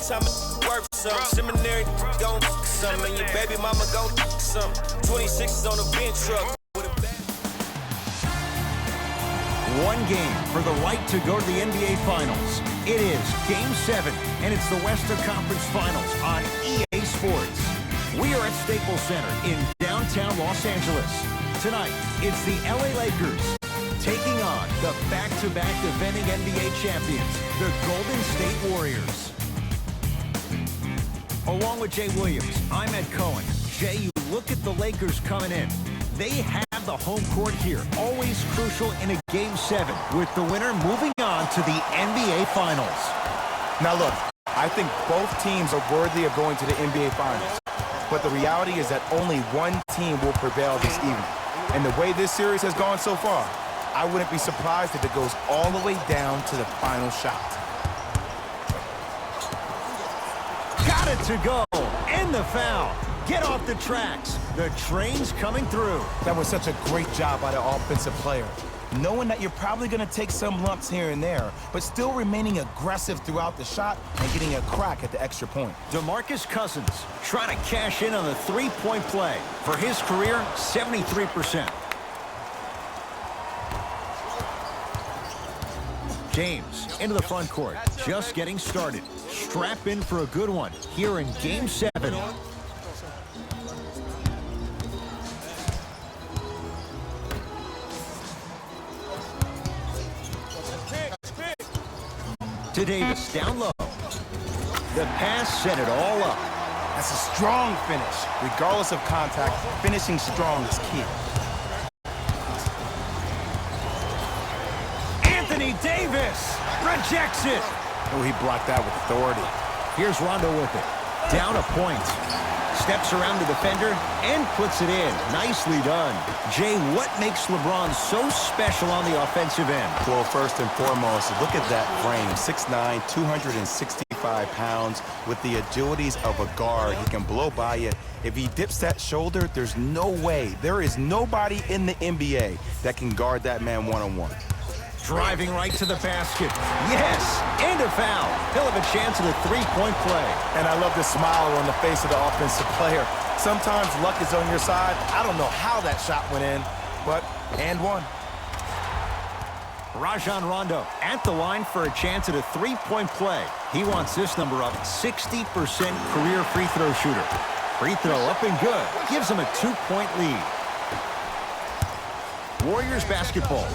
time worth some. Seminary gon' some, and your baby mama gon' some. 26 on a bench truck. One game for the right to go to the NBA Finals. It is Game 7, and it's the Western Conference Finals on EA Sports. We are at Staples Center in downtown Los Angeles. Tonight, it's the LA Lakers taking on the back-to-back defending NBA champions, the Golden State Warriors. Along with Jay Williams, I'm Ed Cohen. Jay, you look at the Lakers coming in. They have the home court here, always crucial in a Game 7, with the winner moving on to the NBA Finals. Now look, I think both teams are worthy of going to the NBA Finals. But the reality is that only one team will prevail this evening. And the way this series has gone so far, I wouldn't be surprised if it goes all the way down to the final shot. Got it to go, and the foul. Get off the tracks. The train's coming through. That was such a great job by the offensive player. Knowing that you're probably going to take some lumps here and there, but still remaining aggressive throughout the shot and getting a crack at the extra point. DeMarcus Cousins trying to cash in on the three-point play. For his career, 73%. James into the front court, just getting started. Strap in for a good one here in Game 7. To Davis, down low. The pass set it all up. That's a strong finish. Regardless of contact, finishing strong is key. Anthony Davis rejects it. Oh, he blocked that with authority. Here's Rondo with it. Down a point. Steps around the defender and puts it in. Nicely done. Jay, what makes LeBron so special on the offensive end? Well, first and foremost, look at that frame. 6'9", 265 pounds. With the agilities of a guard, he can blow by you. If he dips that shoulder, there's no way. There is nobody in the NBA that can guard that man one-on-one. Driving right to the basket. Yes, and a foul. He'll have a chance at a three-point play. And I love the smile on the face of the offensive player. Sometimes luck is on your side. I don't know how that shot went in, but and one. Rajon Rondo at the line for a chance at a three-point play. He wants this number up, 60% career free throw shooter. Free throw up and good. Gives him a 2-point lead. Warriors basketball.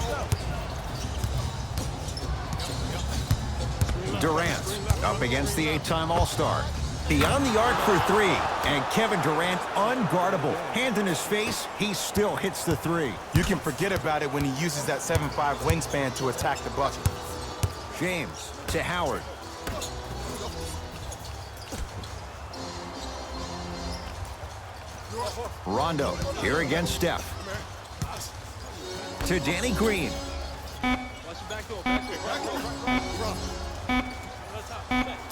Durant up against the 8-time All-Star. Beyond the arc for three. And Kevin Durant unguardable. Hand in his face, he still hits the three. You can forget about it when he uses that 7'5" wingspan to attack the bucket. James to Howard. Rondo here against Steph. To Danny Green.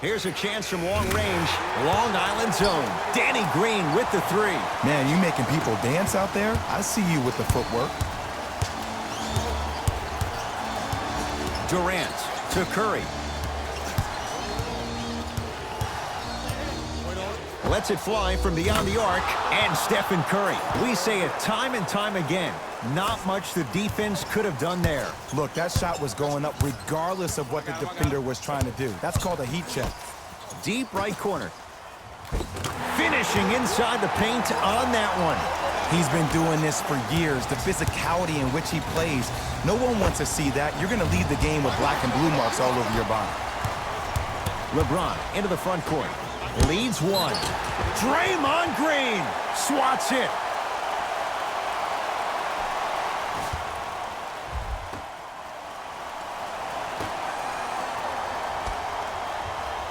Here's a chance from long range. Long Island zone. Danny Green with the three. Man, you making people dance out there? I see you with the footwork. Durant to Curry. Lets it fly from beyond the arc. And Stephen Curry. We say it time and time again. Not much the defense could have done there. Look, that shot was going up regardless of what the defender was trying to do. That's called a heat check. Deep right corner. Finishing inside the paint on that one. He's been doing this for years. The physicality in which he plays. No one wants to see that. You're going to lead the game with black and blue marks all over your body. LeBron into the front court. Leads one. Draymond Green swats it.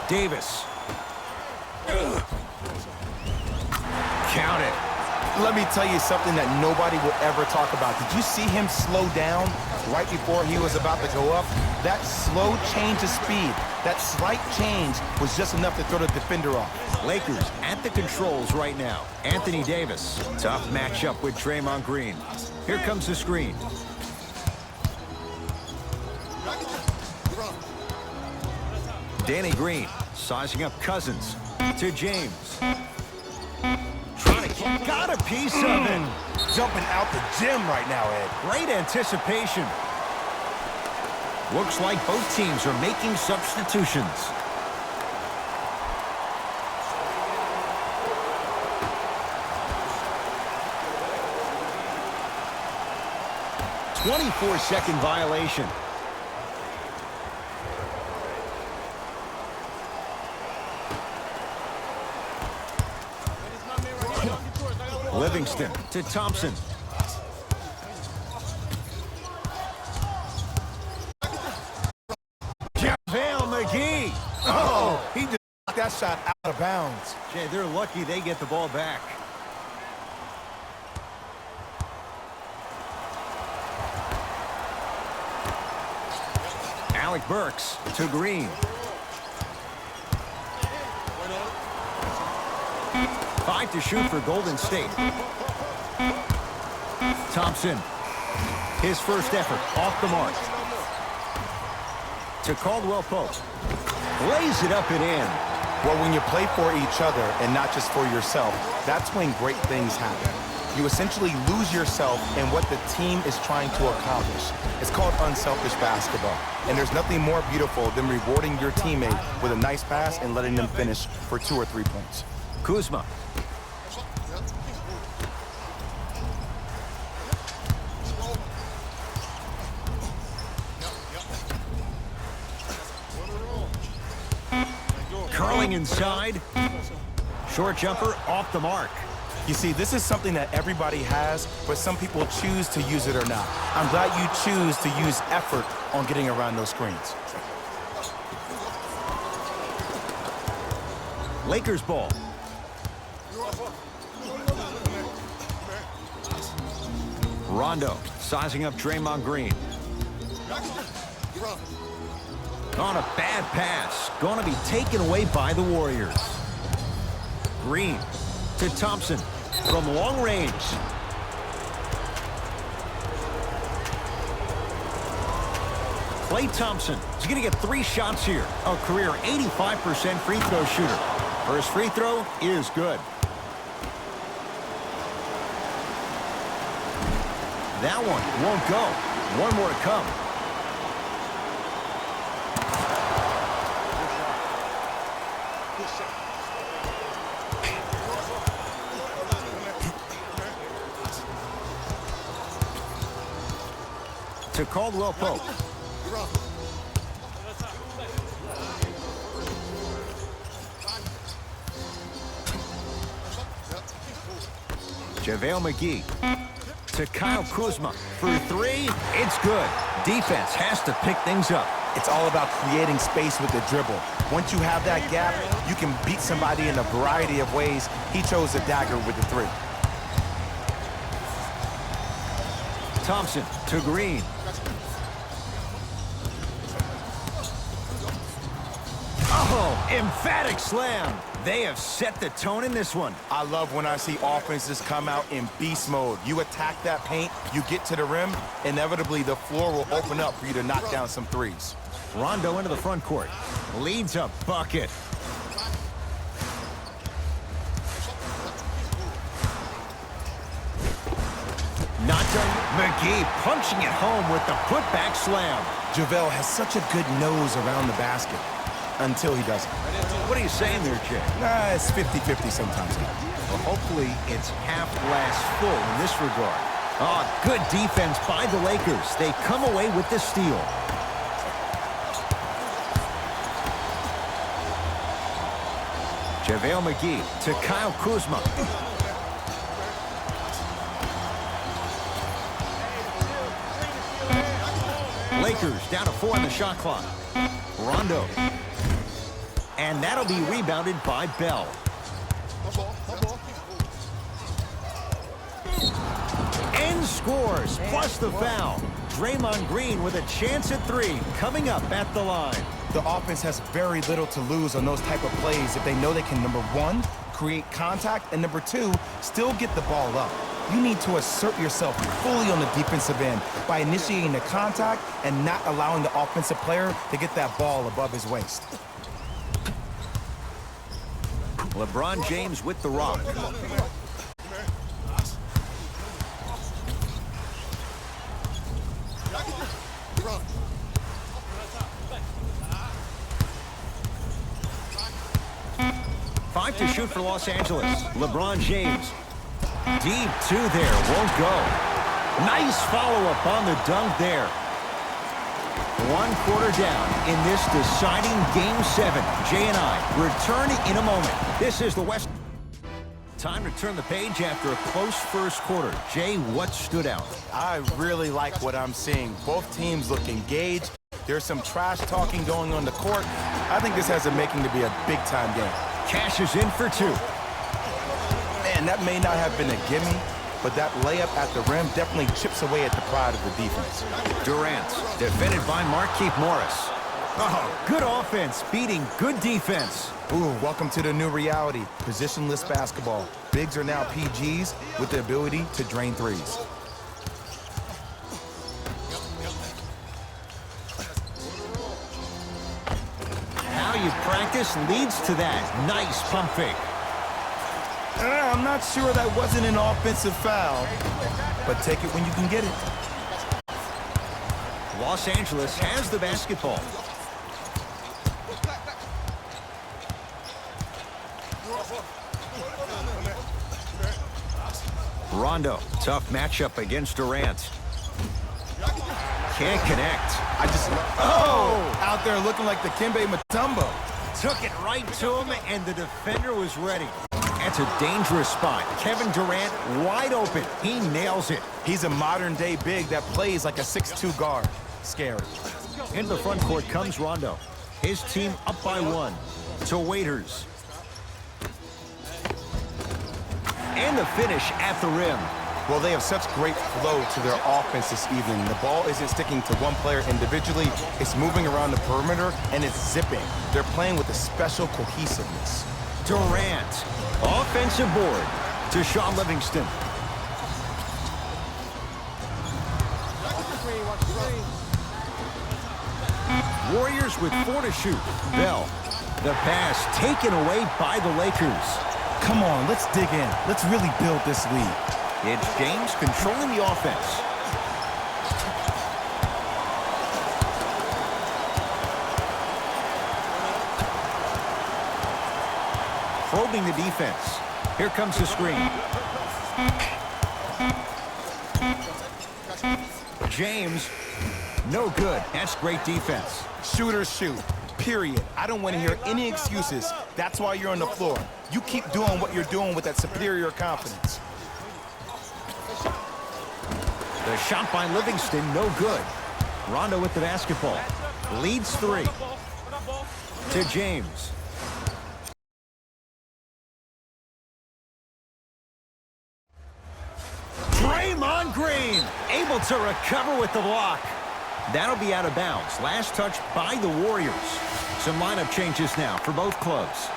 Davis. Count it. Let me tell you something that nobody will ever talk about. Did you see him slow down right before he was about to go up? That slow change of speed, that slight change was just enough to throw the defender off. Lakers at the controls right now. Anthony Davis. Tough matchup with Draymond Green. Here comes the screen. Danny Green Sizing up Cousins to James. Trying to got a piece of it. Jumping out the gym right now, Ed. Great anticipation. Looks like both teams are making substitutions. "24-second violation." Livingston to Thompson. JaVale McGee. Oh, he just knocked that shot out of bounds. Jay, they're lucky they get the ball back. Alec Burks to Green. 5 to shoot for Golden State. Thompson. His first effort off the mark. To Caldwell Pope. Lays it up and in. Well, when you play for each other and not just for yourself, that's when great things happen. You essentially lose yourself in what the team is trying to accomplish. It's called unselfish basketball. And there's nothing more beautiful than rewarding your teammate with a nice pass and letting them finish for 2 or 3 points. Kuzma. Curling inside. Short jumper off the mark. You see, this is something that everybody has, but some people choose to use it or not. I'm glad you choose to use effort on getting around those screens. Lakers ball. Rondo sizing up Draymond Green. On a bad pass. Going to be taken away by the Warriors. Green to Thompson from long range. Klay Thompson is going to get 3 shots here. A career 85% free throw shooter. First free throw is good. That one won't go. One more to come. To Caldwell Pope. JaVale McGee to Kyle Kuzma for 3. It's good. Defense has to pick things up. It's all about creating space with the dribble. Once you have that gap, you can beat somebody in a variety of ways. He chose the dagger with the 3. Thompson to Green. Oh, emphatic slam. They have set the tone in this one. I love when I see offenses come out in beast mode. You attack that paint, you get to the rim, inevitably the floor will open up for you to knock down some 3s. Rondo into the front court. Leads a bucket. Not done. McGee punching it home with the putback slam. JaVale has such a good nose around the basket until he doesn't. What are you saying there, Jay? It's 50-50 sometimes. Well, hopefully it's half glass full in this regard. Oh, good defense by the Lakers. They come away with the steal. JaVale McGee to Kyle Kuzma. Lakers down to 4 on the shot clock. Rondo. And that'll be rebounded by Bell. And scores, plus the foul. Draymond Green with a chance at 3 coming up at the line. The offense has very little to lose on those type of plays if they know they can, number 1, create contact, and number 2, still get the ball up. You need to assert yourself fully on the defensive end by initiating the contact and not allowing the offensive player to get that ball above his waist. LeBron James with the rock. Five to shoot for Los Angeles. LeBron James. Deep two there. Won't go. Nice follow-up on the dunk there. 1 quarter down in this deciding Game 7. Jay and I return in a moment. This is the West. Time to turn the page after a close first quarter. Jay, what stood out? I really like what I'm seeing. Both teams look engaged. There's some trash talking going on the court. I think this has a making to be a big-time game. Cash is in for 2. Man, that may not have been a gimme, but that layup at the rim definitely chips away at the pride of the defense. Durant, defended by Markieff Morris. Oh, good offense beating good defense. Ooh, welcome to the new reality. Positionless basketball. Bigs are now PGs with the ability to drain threes. How you practice leads to that. Nice pump fake. I'm not sure that wasn't an offensive foul, but take it when you can get it. Los Angeles has the basketball. Rondo, tough matchup against Durant. Can't connect. Out there looking like the Kimbe Mutombo. Took it right to him, and the defender was ready. That's a dangerous spot. Kevin Durant wide open. He nails it. He's a modern-day big that plays like a 6'2 guard. Scary. In the front court comes Rondo. His team up by 1 to Waiters. And the finish at the rim. Well, they have such great flow to their offense this evening. The ball isn't sticking to one player individually. It's moving around the perimeter, and it's zipping. They're playing with a special cohesiveness. Durant, offensive board to Sean Livingston. Warriors with 4 to shoot. Bell, the pass taken away by the Lakers. Come on, let's dig in. Let's really build this lead. It's James controlling the offense. Probing the defense. Here comes the screen. James, no good. That's great defense. Shooters shoot, period. I don't want to hear any excuses. That's why you're on the floor. You keep doing what you're doing with that superior confidence. The shot by Livingston, no good. Rondo with the basketball. Leads 3. To James. Draymond Green able to recover with the block. That'll be out of bounds. Last touch by the Warriors. Some lineup changes now for both clubs.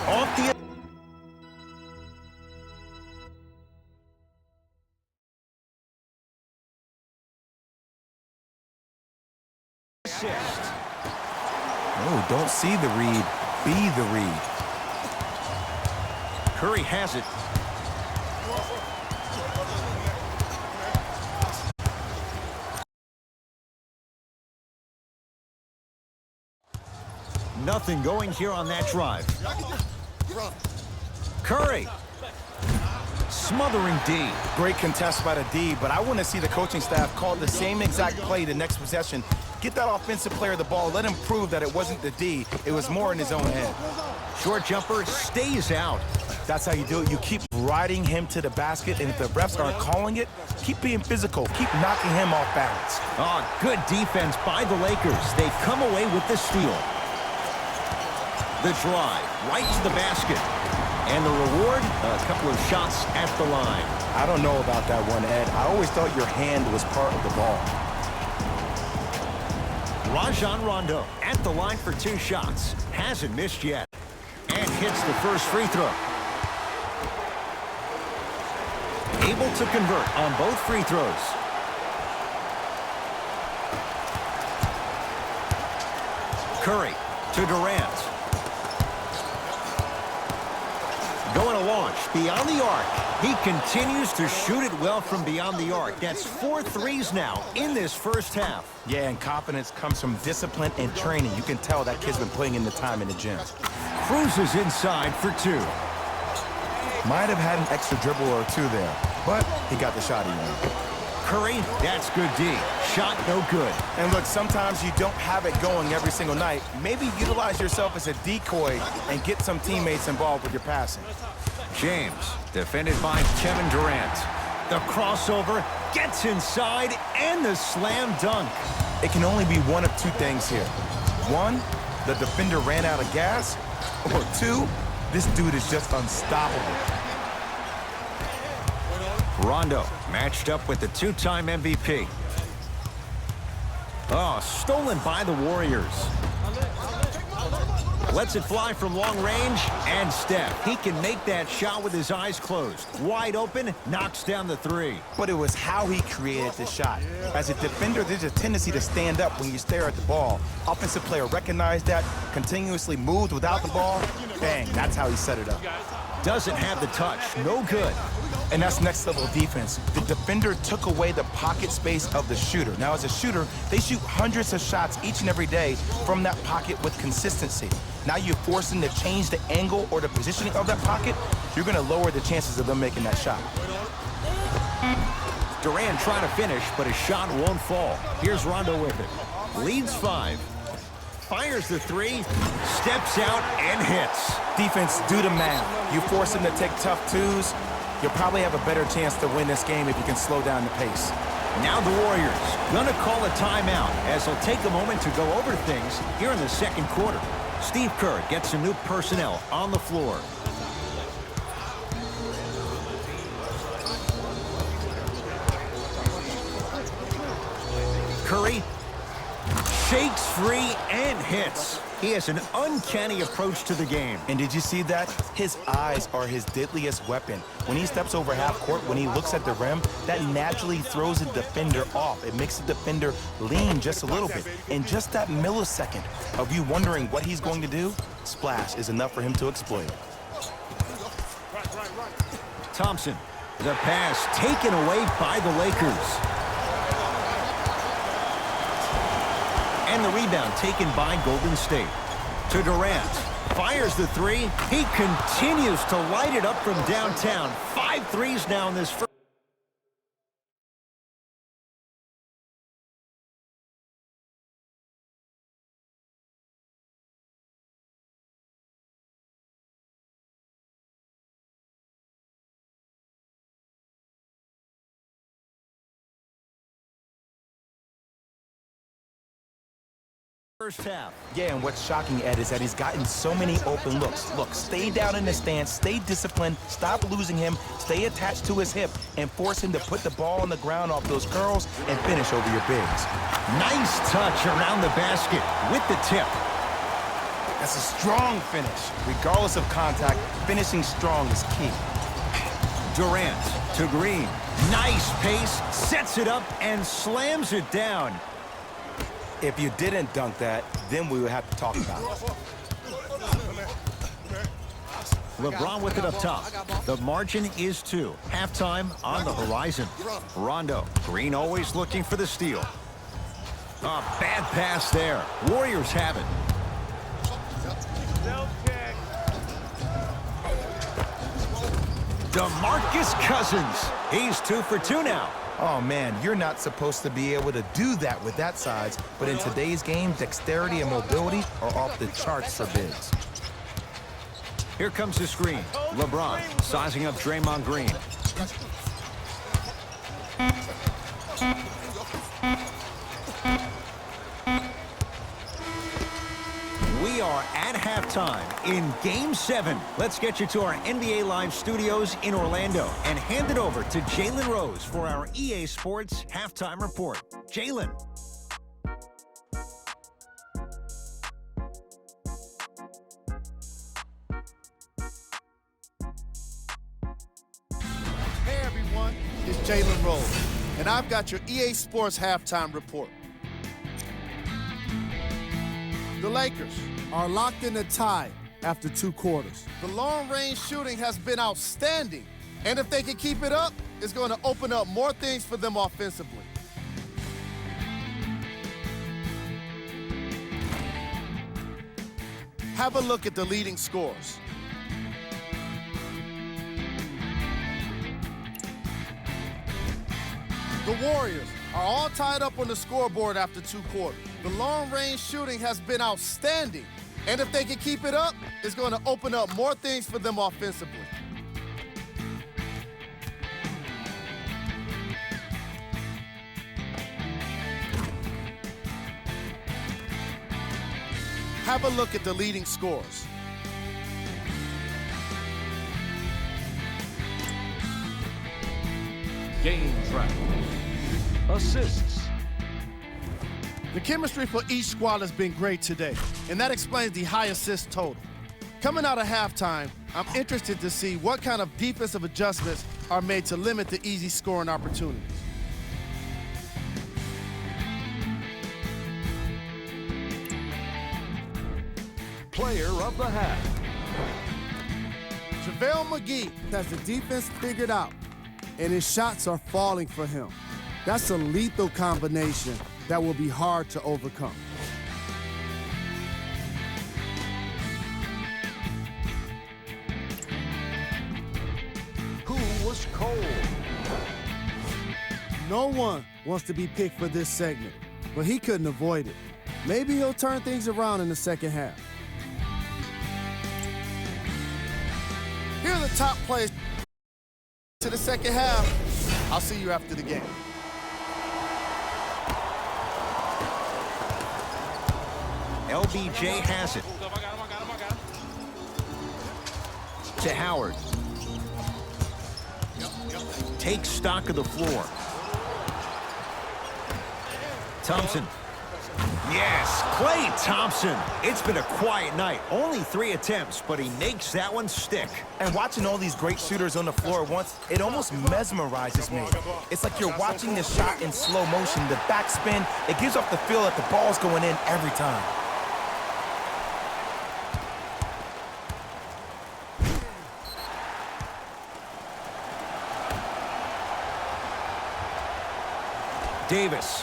Off the assist. Oh, don't see the read. Be the read. Curry has it. Nothing going here on that drive. Curry. Smothering D. Great contest by the D, but I want to see the coaching staff call the same exact play the next possession. Get that offensive player the ball. Let him prove that it wasn't the D. It was more in his own head. Short jumper stays out. That's how you do it. You keep riding him to the basket, and if the refs aren't calling it, keep being physical. Keep knocking him off balance. Oh, good defense by the Lakers. They come away with the steal. The drive right to the basket. And the reward, a couple of shots at the line. I don't know about that one, Ed. I always thought your hand was part of the ball. Rajon Rondo at the line for 2 shots. Hasn't missed yet. And hits the first free throw. able to convert on both free throws. Curry to Durant. Going to launch beyond the arc. He continues to shoot it well from beyond the arc. That's 4 threes now in this first half. Yeah, and confidence comes from discipline and training. You can tell that kid's been putting in the time in the gym. Cruises inside for 2. Might have had an extra dribble or two there, but he got the shot even. Curry, that's good D. Shot no good. And look, sometimes you don't have it going every single night. Maybe utilize yourself as a decoy and get some teammates involved with your passing. James, defended by Kevin Durant. The crossover, gets inside, and the slam dunk. It can only be one of two things here. One, the defender ran out of gas, or two, this dude is just unstoppable. Rondo matched up with the 2-time MVP. Oh, stolen by the Warriors. Lets it fly from long range, and Steph. He can make that shot with his eyes closed. Wide open, knocks down the 3. But it was how he created the shot. As a defender, there's a tendency to stand up when you stare at the ball. Offensive player recognized that, continuously moved without the ball. Bang, that's how he set it up. Doesn't have the touch, no good. And that's next level defense. The defender took away the pocket space of the shooter. Now, as a shooter, they shoot hundreds of shots each and every day from that pocket with consistency. Now you force them to change the angle or the positioning of that pocket, you're going to lower the chances of them making that shot. Durant trying to finish, but his shot won't fall. Here's Rondo with it. Leads 5. Fires the 3, steps out, and hits. Defense, do the math. You force them to take tough twos, you'll probably have a better chance to win this game if you can slow down the pace. Now the Warriors gonna call a timeout as they'll take a moment to go over things here in the second quarter. Steve Kerr gets some new personnel on the floor. Curry shakes free and hits. He has an uncanny approach to the game. And did you see that? His eyes are his deadliest weapon. When he steps over half court, when he looks at the rim, that naturally throws the defender off. It makes the defender lean just a little bit. And just that millisecond of you wondering what he's going to do, splash is enough for him to exploit. Thompson, the pass taken away by the Lakers. And the rebound taken by Golden State. To Durant. Fires the 3. He continues to light it up from downtown. 5 threes now in this first. First half. Yeah, and what's shocking, Ed, is that he's gotten so many open looks. Look, stay down in the stance, stay disciplined, stop losing him, stay attached to his hip, and force him to put the ball on the ground off those curls and finish over your bigs. Nice touch around the basket with the tip. That's a strong finish. Regardless of contact, finishing strong is key. Durant to Green. Nice pace, sets it up, and slams it down. If you didn't dunk that, then we would have to talk about it. LeBron with it up top. The margin is 2. Halftime on the horizon. Rondo. Green always looking for the steal. A bad pass there. Warriors have it. DeMarcus Cousins. He's 2 for 2 now. Oh, man, you're not supposed to be able to do that with that size, but in today's game, dexterity and mobility are off the charts for bigs. Here comes the screen. LeBron sizing up Draymond Green. We are at halftime in Game 7. Let's get you to our NBA Live studios in Orlando and hand it over to Jalen Rose for our EA Sports Halftime Report. Jalen. Hey everyone, Jalen Rose, and I've got your EA Sports halftime report. The Lakers are locked in a tie after 2 quarters. The long-range shooting has been outstanding, and if they can keep it up, it's going to open up more things for them offensively. Have a look at the leading scores. The Warriors are all tied up on the scoreboard after 2 quarters. The long-range shooting has been outstanding, and if they can keep it up, it's going to open up more things for them offensively. Have a look at the leading scores. Game track. Assists. The chemistry for each squad has been great today, and that explains the high assist total. Coming out of halftime, I'm interested to see what kind of defensive adjustments are made to limit the easy scoring opportunities. Player of the half. JaVale McGee has the defense figured out, and his shots are falling for him. That's a lethal combination that will be hard to overcome. Who was cold? No one wants to be picked for this segment, but he couldn't avoid it. Maybe he'll turn things around in the second half. Here are the top plays to the second half. I'll see you after the game. LBJ has it. To Howard. Takes stock of the floor. Thompson. Yes, Klay Thompson. It's been a quiet night. Only 3 attempts, but he makes that one stick. And watching all these great shooters on the floor at once, it almost mesmerizes me. It's like you're watching the shot in slow motion, the backspin. It gives off the feel that the ball's going in every time. Davis.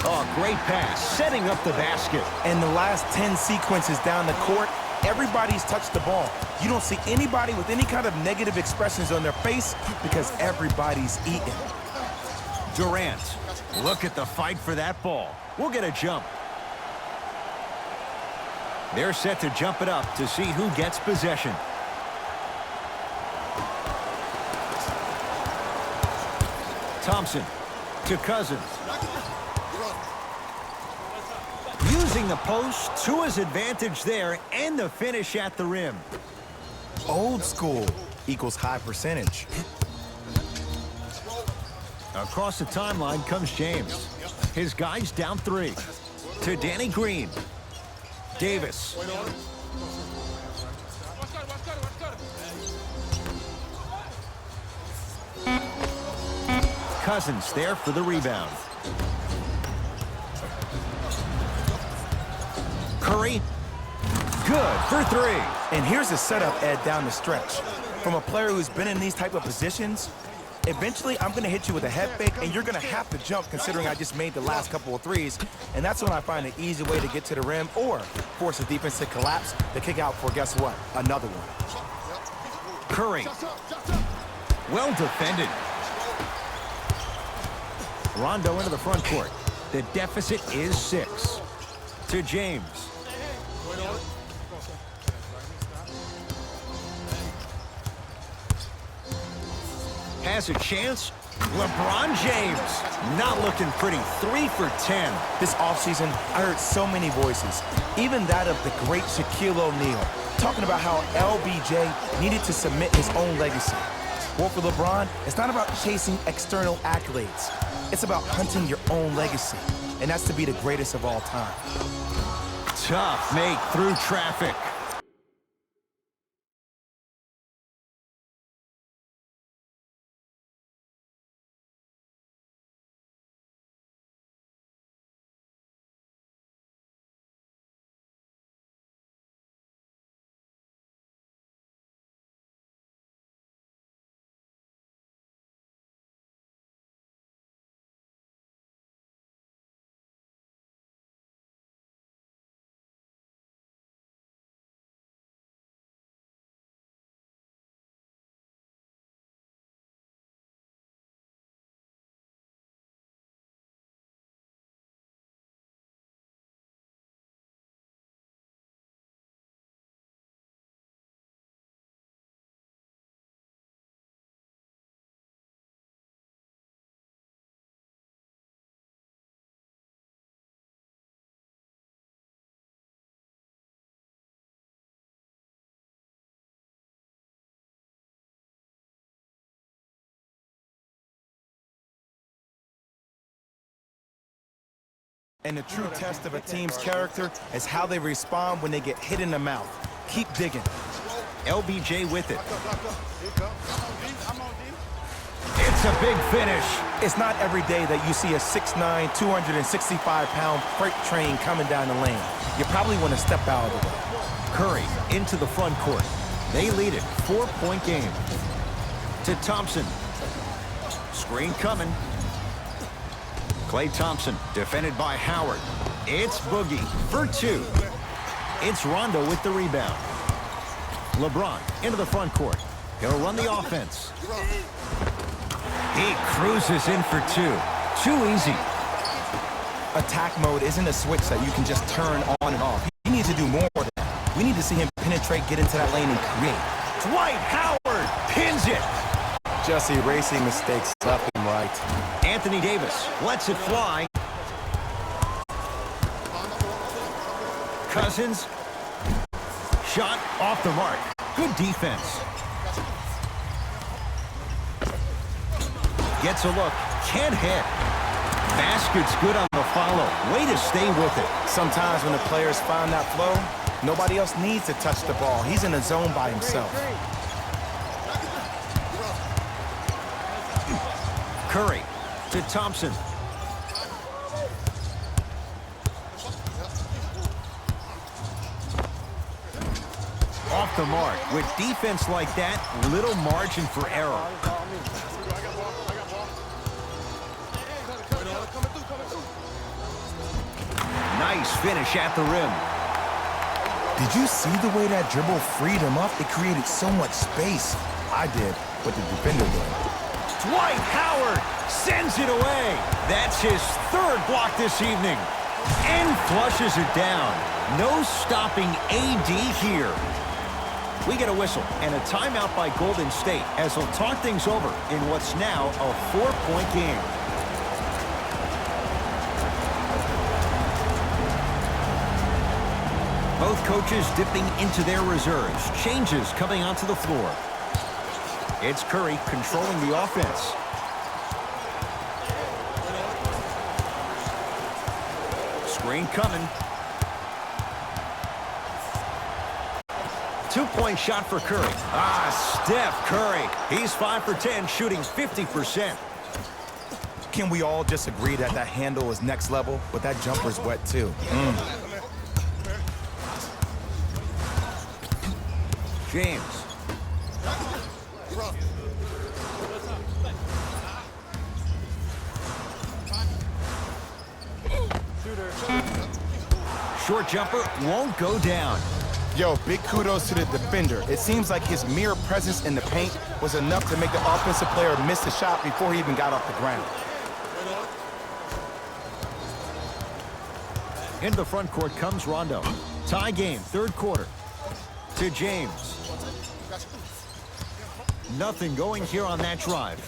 Oh, great pass, setting up the basket. And the last 10 sequences down the court, everybody's touched the ball. You don't see anybody with any kind of negative expressions on their face because everybody's eating. Durant, look at the fight for that ball. We'll get a jump. They're set to jump it up to see who gets possession. Thompson to Cousins. Using the post to his advantage there and the finish at the rim. Old school equals high percentage. Across the timeline comes James. His guys down 3. To Danny Green. Davis. Cousins there for the rebound. Curry. Good for 3. And here's the setup, Ed, down the stretch. From a player who's been in these type of positions, eventually I'm going to hit you with a head fake, and you're going to have to jump considering I just made the last couple of threes. And that's when I find an easy way to get to the rim or force the defense to collapse to kick out for, guess what, another one. Curry. Well defended. Rondo into the front court. The deficit is 6. To James. Has a chance. LeBron James not looking pretty. 3 for 10. This offseason, I heard so many voices, even that of the great Shaquille O'Neal, talking about how LBJ needed to cement his own legacy. Well, for LeBron, it's not about chasing external accolades. It's about hunting your own legacy. and that's to be the greatest of all time. Tough make through traffic. And the true test of a team's character is how they respond when they get hit in the mouth. Keep digging. LBJ with it. It's a big finish. It's not every day that you see a 6'9", 265-pound freight train coming down the lane. You probably want to step out of the way. Curry into the front court. They lead it, 4-point game. To Thompson. Screen coming. Klay Thompson, defended by Howard. It's Boogie for two. It's Rondo with the rebound. LeBron into the front court. He'll run the offense. He cruises in for two. Too easy. Attack mode isn't a switch that you can just turn on and off. He needs to do more than that. We need to see him penetrate, get into that lane, and create. Dwight Howard pins it. Just erasing mistakes left and right. Anthony Davis lets it fly. Cousins. Shot off the mark. Good defense. Gets a look. Can't hit. Basket's good on the follow. Way to stay with it. Sometimes when the players find that flow, nobody else needs to touch the ball. He's in the zone by himself. Curry to Thompson. Off the mark. With defense like that, little margin for error. Nice finish at the rim. Did you see the way that dribble freed him up? It created so much space. I did, but the defender did. Dwight Howard sends it away. That's his third block this evening. And flushes it down. No stopping AD here. We get a whistle and a timeout by Golden State as they'll talk things over in what's now a 4-point game. Both coaches dipping into their reserves. Changes coming onto the floor. It's Curry controlling the offense. Screen coming. 2-point shot for Curry. Steph Curry. He's 5 for 10, shooting 50%. Can we all just agree that that handle is next level, but that jumper's wet too? James. Short jumper won't go down. Yo, big kudos to the defender. It seems like his mere presence in the paint was enough to make the offensive player miss the shot before he even got off the ground. Into the front court comes Rondo. Tie game, third quarter. To James. Nothing going here on that drive.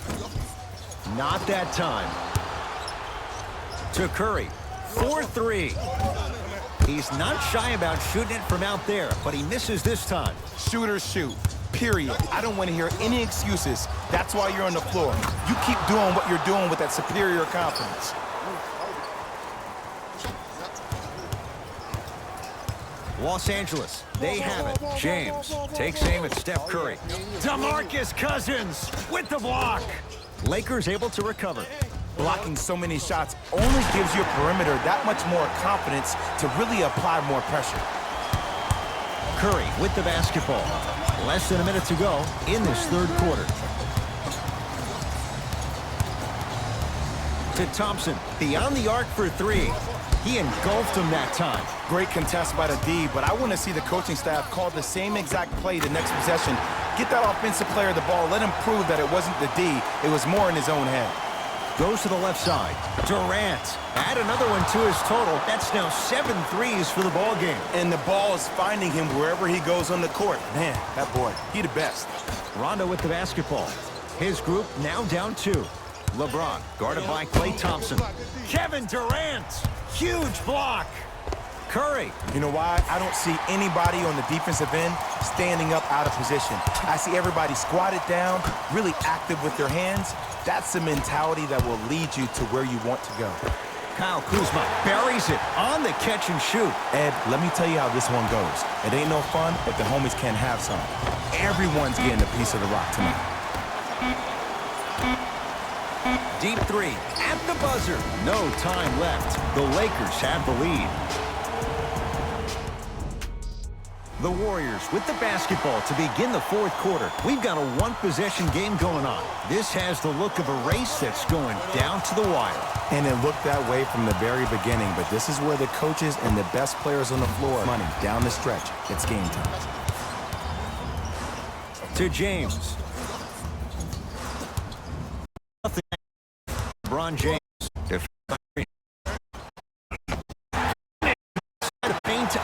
Not that time. To Curry. 4-3. He's not shy about shooting it from out there, but he misses this time. Shooters shoot, period. I don't want to hear any excuses. That's why you're on the floor. You keep doing what you're doing with that superior confidence. Los Angeles, they have it. James takes aim at Steph Curry. DeMarcus Cousins with the block. Lakers able to recover. Blocking so many shots only gives your perimeter that much more confidence to really apply more pressure. Curry with the basketball. Less than a minute to go in this third quarter. To Thompson, beyond the arc for three. He engulfed him that time. Great contest by the D, but I want to see the coaching staff call the same exact play the next possession. Get that offensive player the ball. Let him prove that it wasn't the D. It was more in his own head. Goes to the left side. Durant. Add another one to his total. That's now 7 threes for the ball game. And the ball is finding him wherever he goes on the court. Man, that boy, he the best. Rondo with the basketball. His group now down 2. LeBron guarded by Klay Thompson. Kevin Durant. Huge block. Curry. You know why? I don't see anybody on the defensive end standing up out of position. I see everybody squatted down, really active with their hands. That's the mentality that will lead you to where you want to go. Kyle Kuzma buries it on the catch and shoot. Ed, let me tell you how this one goes. It ain't no fun if the homies can't have some. Everyone's getting a piece of the rock tonight. Deep three at the buzzer. No time left. The Lakers have the lead. The Warriors with the basketball to begin the fourth quarter. We've got a one-possession game going on. This has the look of a race that's going down to the wire. And it looked that way from the very beginning, but this is where the coaches and the best players on the floor money down the stretch. It's game time. To James. LeBron James. Paint.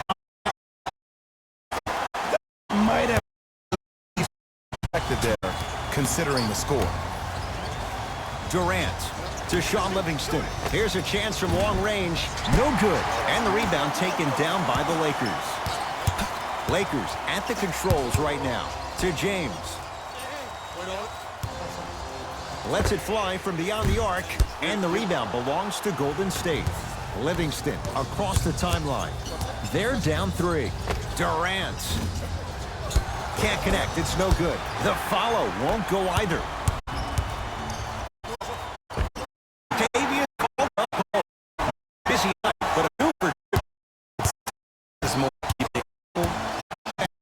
Might have expected there, considering the score. Durant to Sean Livingston. Here's a chance from long range. No good. And the rebound taken down by the Lakers. Lakers at the controls right now. To James. Lets it fly from beyond the arc. And the rebound belongs to Golden State. Livingston across the timeline. They're down 3. Durant. Can't connect. It's no good. The follow won't go either. Busy night, but a move for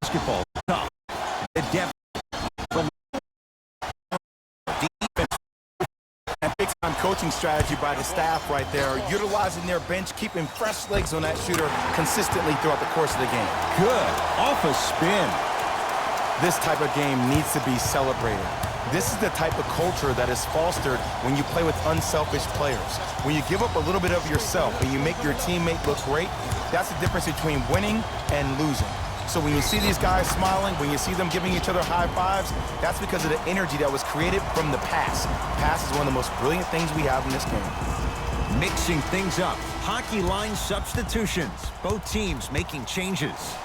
basketball. Top. The depth from defense. And big-time coaching strategy by the staff right there, utilizing their bench, keeping fresh legs on that shooter consistently throughout the course of the game. Good. Off a spin. This type of game needs to be celebrated. This is the type of culture that is fostered when you play with unselfish players. When you give up a little bit of yourself and you make your teammate look great, that's the difference between winning and losing. So when you see these guys smiling, when you see them giving each other high fives, that's because of the energy that was created from the pass. Pass is one of the most brilliant things we have in this game. Mixing things up. Hockey line substitutions. Both teams making changes.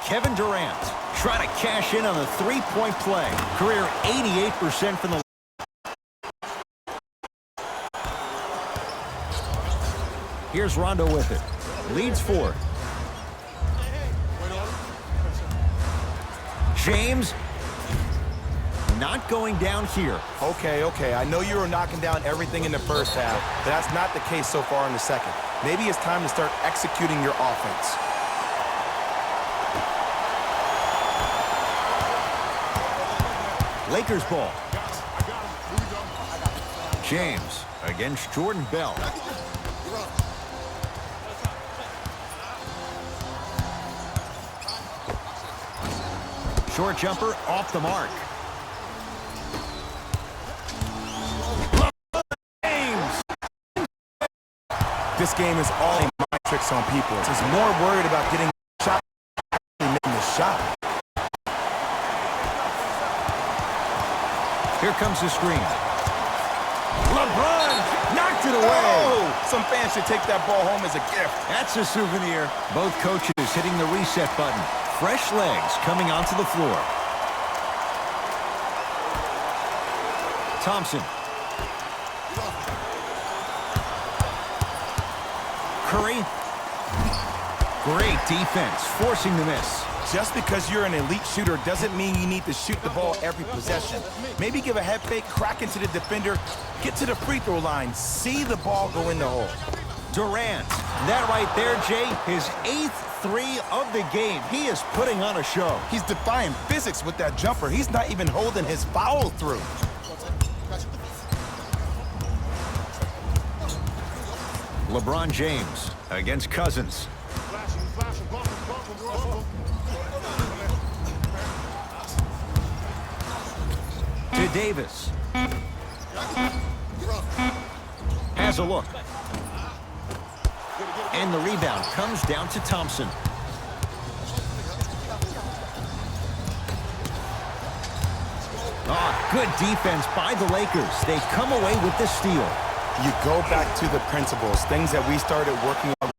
Kevin Durant trying to cash in on a three-point play. Career 88% from the... Here's Rondo with it. Leads 4. James not going down here. Okay. I know you were knocking down everything in the first half, but that's not the case so far in the second. Maybe it's time to start executing your offense. Lakers ball. James against Jordan Bell. Short jumper off the mark. James. This game is all mind tricks on people. It's more worried about getting a shot than making the shot. Here comes the screen. LeBron knocked it away. Oh, some fans should take that ball home as a gift. That's a souvenir. Both coaches hitting the reset button. Fresh legs coming onto the floor. Thompson. Curry. Great defense, forcing the miss. Just because you're an elite shooter doesn't mean you need to shoot the ball every possession. Maybe give a head fake, crack into the defender, get to the free throw line, see the ball go in the hole. Durant, that right there, Jay, his 8th three of the game. He is putting on a show. He's defying physics with that jumper. He's not even holding his foul through. LeBron James against Cousins. To Davis. Has a look. And the rebound comes down to Thompson. Oh, good defense by the Lakers. They come away with the steal. You go back to the principles, things that we started working on.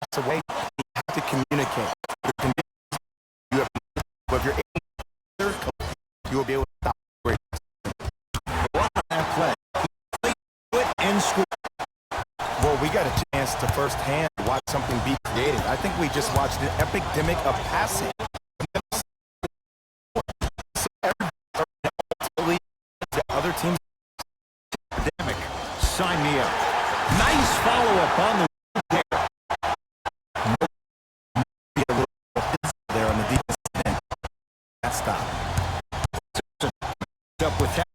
It's a way you have to communicate. But if you're able, you will be able to stop. That play. And score. Well, we got a chance to firsthand watch something be created. I think we just watched an epidemic of passing. The other teams. Epidemic. Sign me up. Nice follow-up on the there on the defense end. That stop. up with that.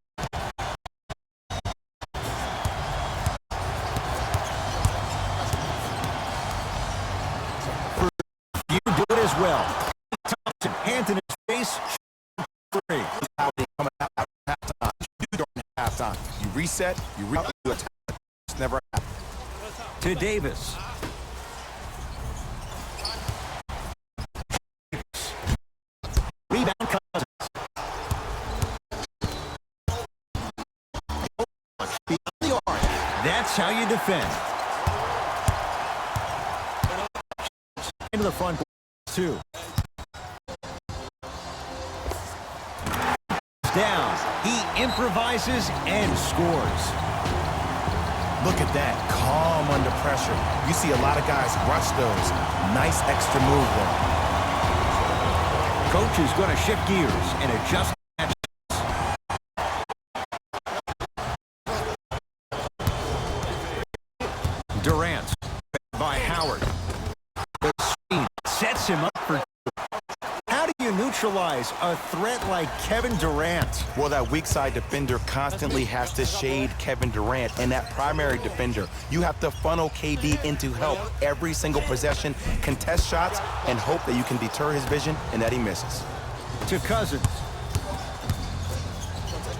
You do it as well. Thompson, hand in his face. Three. How they come out at halftime. You don't have halftime. You reset, you attack. It's never happened. To Davis. Rebound Cousins. Beyond the arc. That's how you defend. Into the front. Two. Down. He improvises and scores. Look at that, calm under pressure. You see a lot of guys rush those. Nice extra move there. Coach is going to shift gears and adjust. Durant by Howard. The screen sets him up for. How do you neutralize a threat like Kevin Durant? Well, that weak side defender constantly has to shade Kevin Durant, and that primary defender, you have to funnel KD into help every single possession, contest shots, and hope that you can deter his vision and that he misses. To Cousins.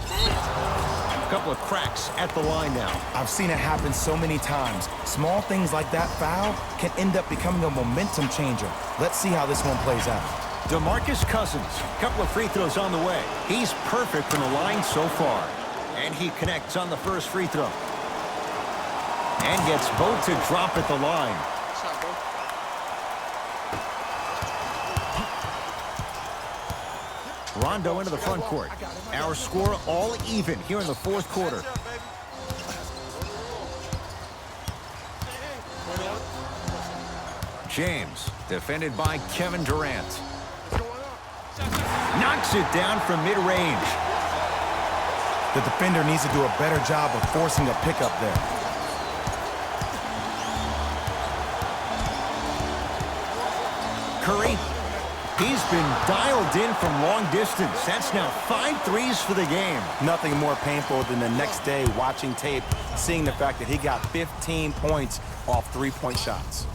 A couple of cracks at the line now. I've seen it happen so many times. Small things like that foul can end up becoming a momentum changer. Let's see how this one plays out. DeMarcus Cousins, a couple of free throws on the way. He's perfect from the line so far. And he connects on the first free throw. And gets both to drop at the line. Rondo into the front court. Our score all even here in the fourth quarter. James, defended by Kevin Durant. Knocks it down from mid-range. The defender needs to do a better job of forcing a pickup there. Curry, he's been dialed in from long distance. That's now 5 threes for the game. Nothing more painful than the next day watching tape, seeing the fact that he got 15 points off three-point shots.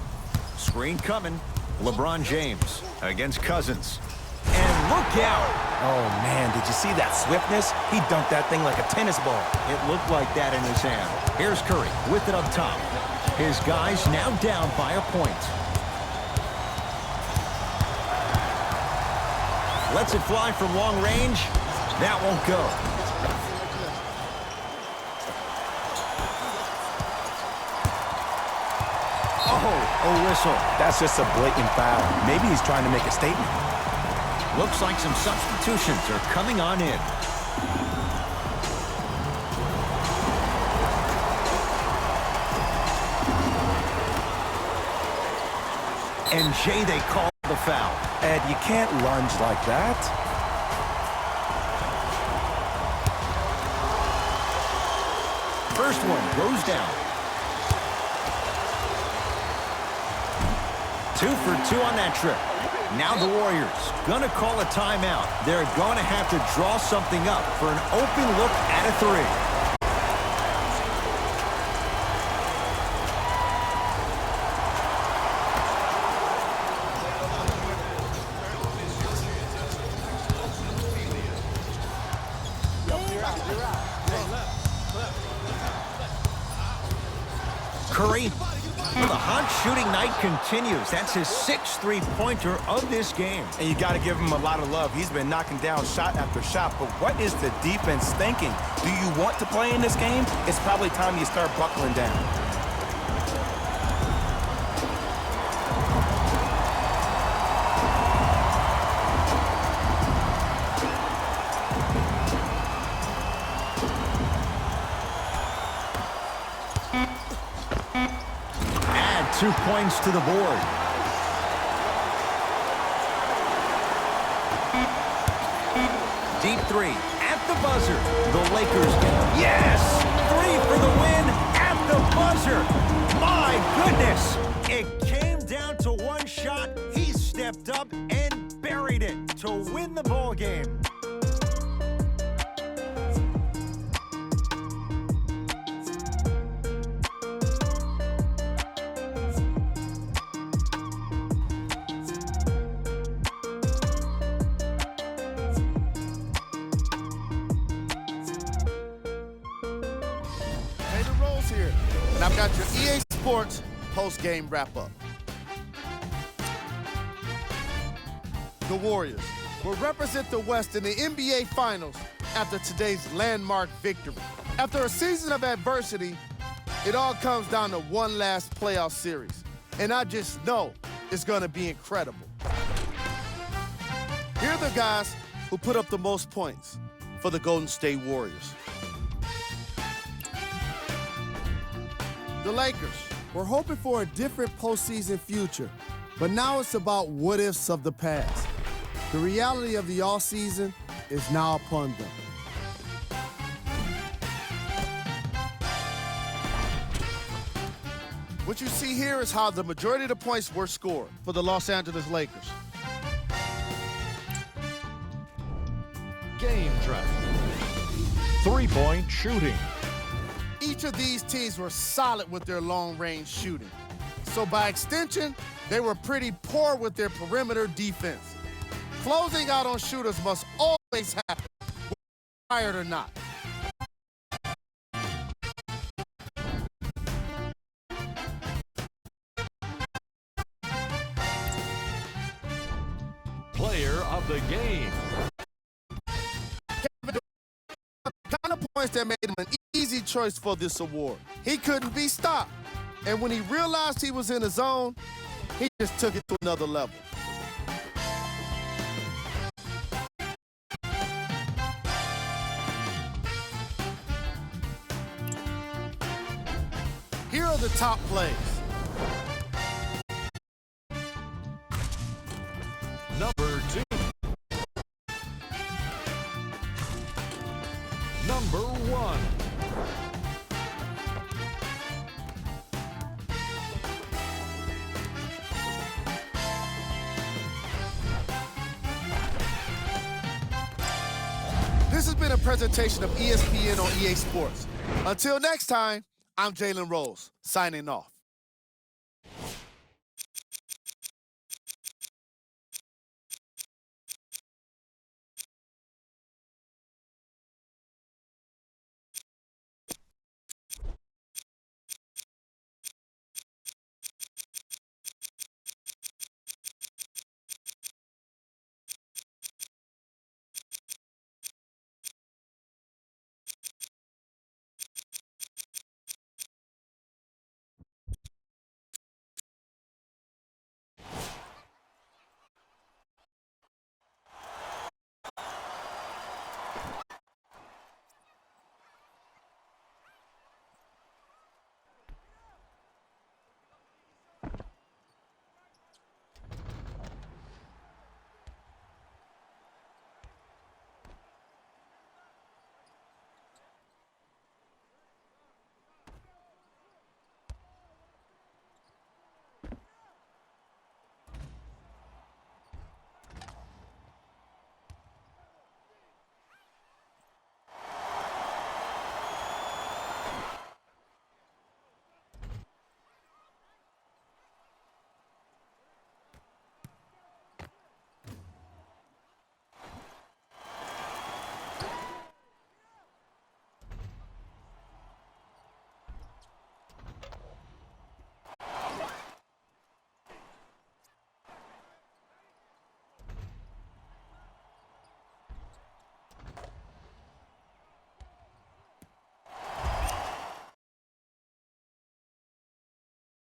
Screen coming. LeBron James against Cousins. And look out. Oh, man, did you see that swiftness? He dunked that thing like a tennis ball. It looked like that in his hand. Here's Curry with it up top. His guys now down by a point. Lets it fly from long range. That won't go. Oh, a whistle. That's just a blatant foul. Maybe he's trying to make a statement. Looks like some substitutions are coming on in. And Jay, they call the foul. Ed, you can't lunge like that. First one goes down. 2 for 2 on that trip. Now the Warriors gonna call a timeout. They're gonna have to draw something up for an open look at a 3. Curry, well, the hot shooting night continues. That's his 6th three-pointer of this game. And you got to give him a lot of love. He's been knocking down shot after shot. But what is the defense thinking? Do you want to play in this game? It's probably time you start buckling down. Add 2 points to the board. Deep 3 at the buzzer. The Lakers get it. Yes! 3 for the win at the buzzer. My goodness! It came down to one shot. He stepped up and buried it to win the ball game. Here, and I've got your EA Sports post-game wrap-up. The Warriors will represent the West in the NBA Finals after today's landmark victory. After a season of adversity, it all comes down to one last playoff series, and I just know it's going to be incredible. Here are the guys who put up the most points for the Golden State Warriors. The Lakers were hoping for a different postseason future, but now it's about what-ifs of the past. The reality of the offseason is now upon them. What you see here is how the majority of the points were scored for the Los Angeles Lakers. Game track. 3-point shooting. Each of these teams were solid with their long-range shooting. So by extension, they were pretty poor with their perimeter defense. Closing out on shooters must always happen, required or not. Player of the game. The kind of points that made him an easy choice for this award. He couldn't be stopped. And when he realized he was in the zone, he just took it to another level. Here are the top plays. Number 2. Number 1. This has been a presentation of ESPN on EA Sports. Until next time, I'm Jalen Rose, signing off.